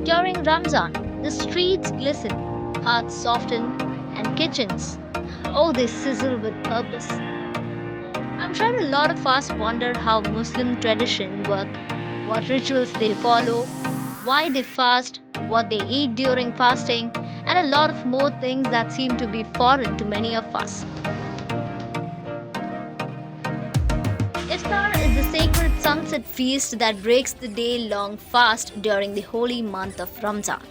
During Ramzan, the streets glisten, hearts soften, and kitchens, oh, they sizzle with purpose. I'm sure a lot of us wonder how Muslim tradition work, what rituals they follow, why they fast, what they eat during fasting, and a lot of more things that seem to be foreign to many of us. Iftar is the sacred sunset feast that breaks the day long fast during the holy month of Ramzan.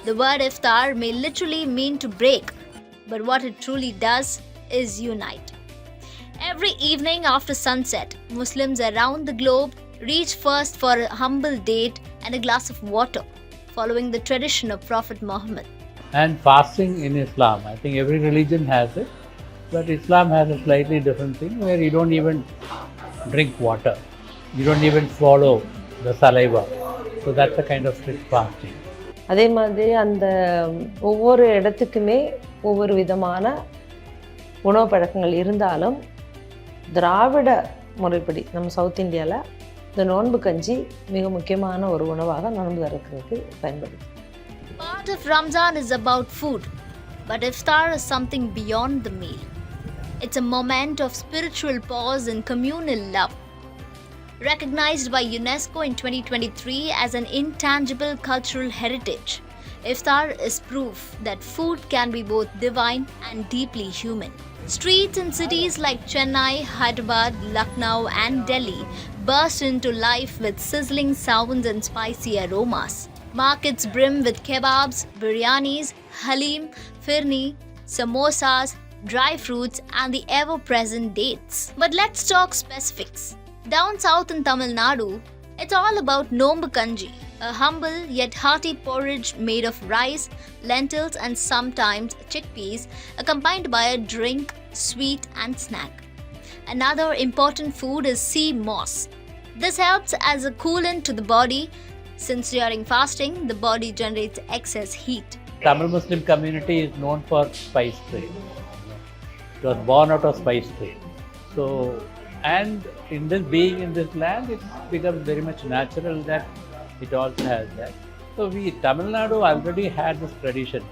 The word iftar may literally mean to break, but what it truly does is unite. Every evening after sunset, Muslims around the globe reach first for a humble date and a glass of water, following the tradition of Prophet Muhammad. And fasting in Islam, I think every religion has it, but Islam has a slightly different thing where you don't even drink water, you don't even swallow the saliva. So that's a kind of strict fasting. அதே மாதிரி அந்த ஒவ்வொரு இடத்துக்குமே ஒவ்வொரு விதமான உணவு பழக்கங்கள் இருந்தாலும் திராவிட முறைப்படி நம்ம சவுத் இந்தியாவில் இந்த நோன்பு கஞ்சி மிக முக்கியமான ஒரு உணவாக நோன்பு திறக்கிறதுக்கு பயன்படுது. Part of Ramzan is about food, but iftar is something beyond the meal. It's a moment of spiritual pause and communal love. Recognized by UNESCO in 2023 as an intangible cultural heritage, Iftar is proof that food can be both divine and deeply human. Streets in cities like Chennai, Hyderabad, Lucknow, and Delhi burst into life with sizzling sounds and spicy aromas. Markets brim with kebabs, biryanis, halim, firni, samosas, dry fruits, and the ever-present dates. But let's talk specifics. Down south in Tamil Nadu, it's all about Nombu Kanji, a humble yet hearty porridge made of rice, lentils, and sometimes chickpeas, accompanied by a drink, sweet, and snack. Another important food is sea moss. This helps as a coolant to the body, since during fasting, the body generates excess heat. Tamil Muslim community is known for spice trade. It was born out of spice trade. So, and in this being in this land, it becomes very much natural that it also has that. So Tamil Nadu already had this tradition.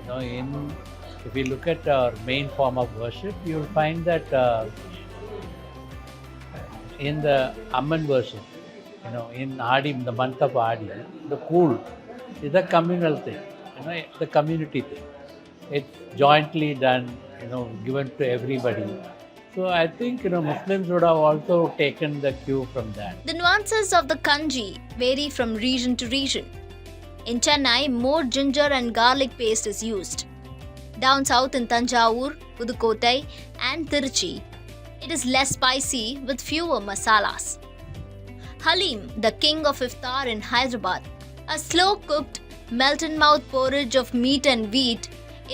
If you look at our main form of worship, you will find that in the Amman worship, in Adi, in the month of Adi, the Kool is a communal thing. It's a community thing. It's jointly done, given to everybody. So I think Muslims would have also taken the cue from that. The nuances of the kanji vary from region to region. In Chennai, more ginger and garlic paste is used. Down south in Tanjavur, Pudukkottai, and Tiruchi, it is less spicy with fewer masalas. Haleem, the king of iftar in Hyderabad, a slow-cooked, melt-in-mouth porridge of meat and wheat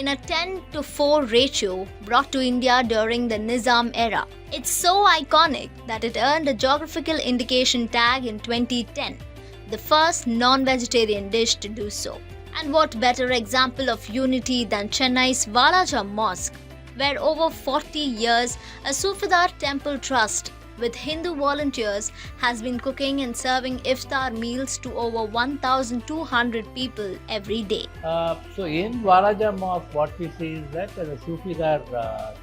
in a 10:4 ratio brought to India during the Nizam era. It's so iconic that it earned a geographical indication tag in 2010, the first non-vegetarian dish to do so. And what better example of unity than Chennai's Valaja Mosque, where over 40 years a Sufidar temple trust with Hindu volunteers has been cooking and serving iftar meals to over 1,200 people every day. So in Valaja Mosque, what we see is that the Sufidar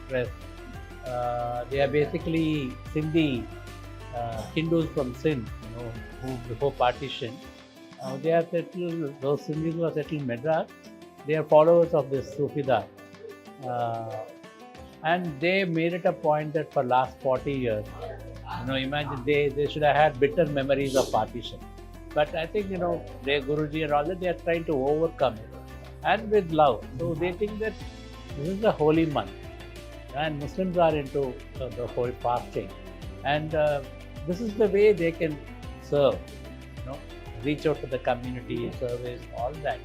trust, they are basically Sindhi Hindus from Sindh, who before partition, they are settled, those Sindhis who are settled in Madras, they are followers of this Sufidar. And they made it a point that for last 40 years, imagine they should have had bitter memories of partition. But I think, their Guruji and all that, they are trying to overcome it. And with love. So they think that this is a holy month. And Muslims are into the whole fasting. And this is the way they can serve, reach out to the community, service, all that.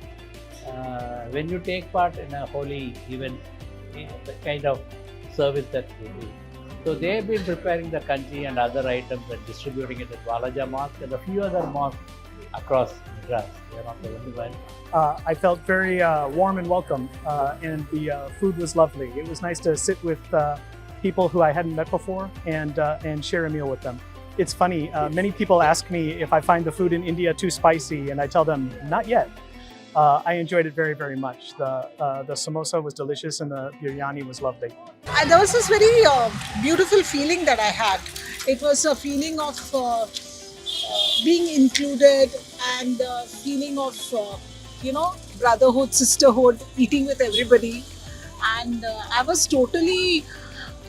When you take part in a holy event, the kind of service that we do. So they have been preparing the kanji and other items and distributing it at Valaja Mosque and a few other mosques across Madras. They are not the only one. I felt very warm and welcome, and the food was lovely. It was nice to sit with people who I hadn't met before and share a meal with them. It's funny, many people ask me if I find the food in India too spicy, and I tell them, not yet. I enjoyed it very, very much. The samosa was delicious and the biryani was lovely. And there was this very beautiful feeling that I had. It was a feeling of being included and a feeling of, brotherhood, sisterhood, eating with everybody. And I was totally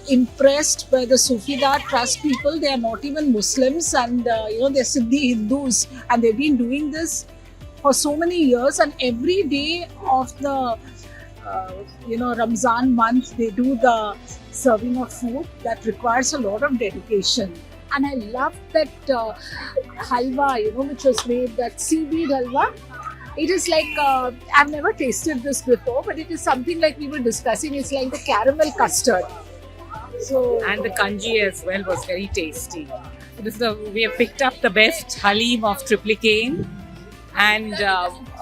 impressed by the Sufidar Trust people. They are not even Muslims, and they're Siddhi Hindus, and they've been doing this for so many years. And every day of the Ramzan month, they do the serving of food that requires a lot of dedication. And I love that halwa, which was made, that seaweed halwa. It is like, I've never tasted this before, but it is something like we were discussing. It's like the caramel custard. So, and the kanji as well was very tasty. We have picked up the best Haleem of Triplicane, and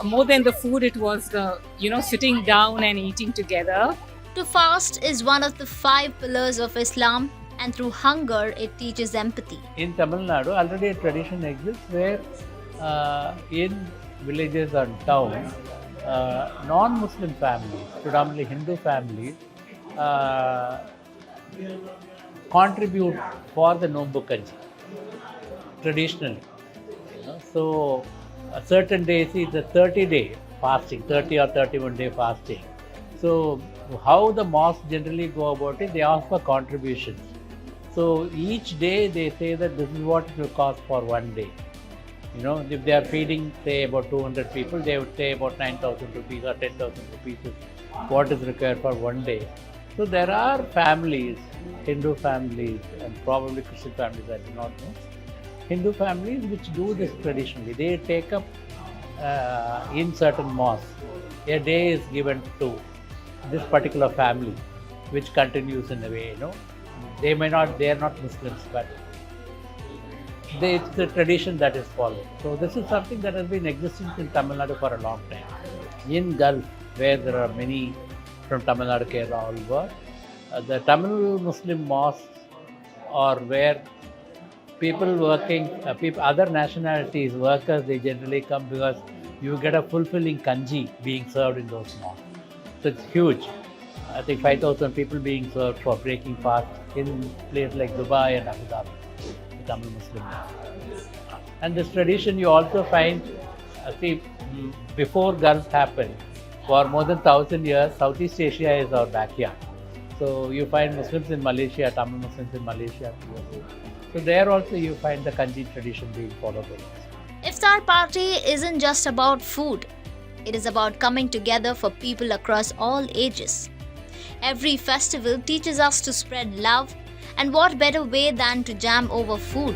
more than the food, it was the sitting down and eating together. To fast is one of the 5 pillars of Islam, and through hunger, it teaches empathy. In Tamil Nadu, already a tradition exists where in villages and towns, non-Muslim families, predominantly Hindu families, contribute for the Nombu Kanji, traditionally. So, a certain day, see the 30-day fasting, 30 or 31-day fasting. So, how the mosques generally go about it, they ask for contributions. So, each day they say that this is what it will cost for one day. If they are feeding, say, about 200 people, they would say about 9,000 rupees or 10,000 rupees is what is required for one day. So there are families, Hindu families and probably Christian families, I do not know, Hindu families which do this traditionally. They take up in certain mosques, a day is given to this particular family, which continues in a way, They are not Muslims, but it's the tradition that is followed. So this is something that has been existing in Tamil Nadu for a long time. In Gulf, where there are many from Tamil Nadu, Kerala, all over, the Tamil Muslim mosques are where people working, other nationalities, workers, they generally come because you get a fulfilling kanji being served in those mosques. So it's huge. I think 5,000 people being served for breaking fast in places like Dubai and Abu Dhabi, the Tamil Muslim mosques. And this tradition you also find, before Gulf happened, for more than 1,000 years, Southeast Asia is our backyard. So you find Muslims in Malaysia, Tamil Muslims in Malaysia. So there also you find the kanji tradition being followed. Iftar party isn't just about food. It is about coming together for people across all ages. Every festival teaches us to spread love, and what better way than to jam over food?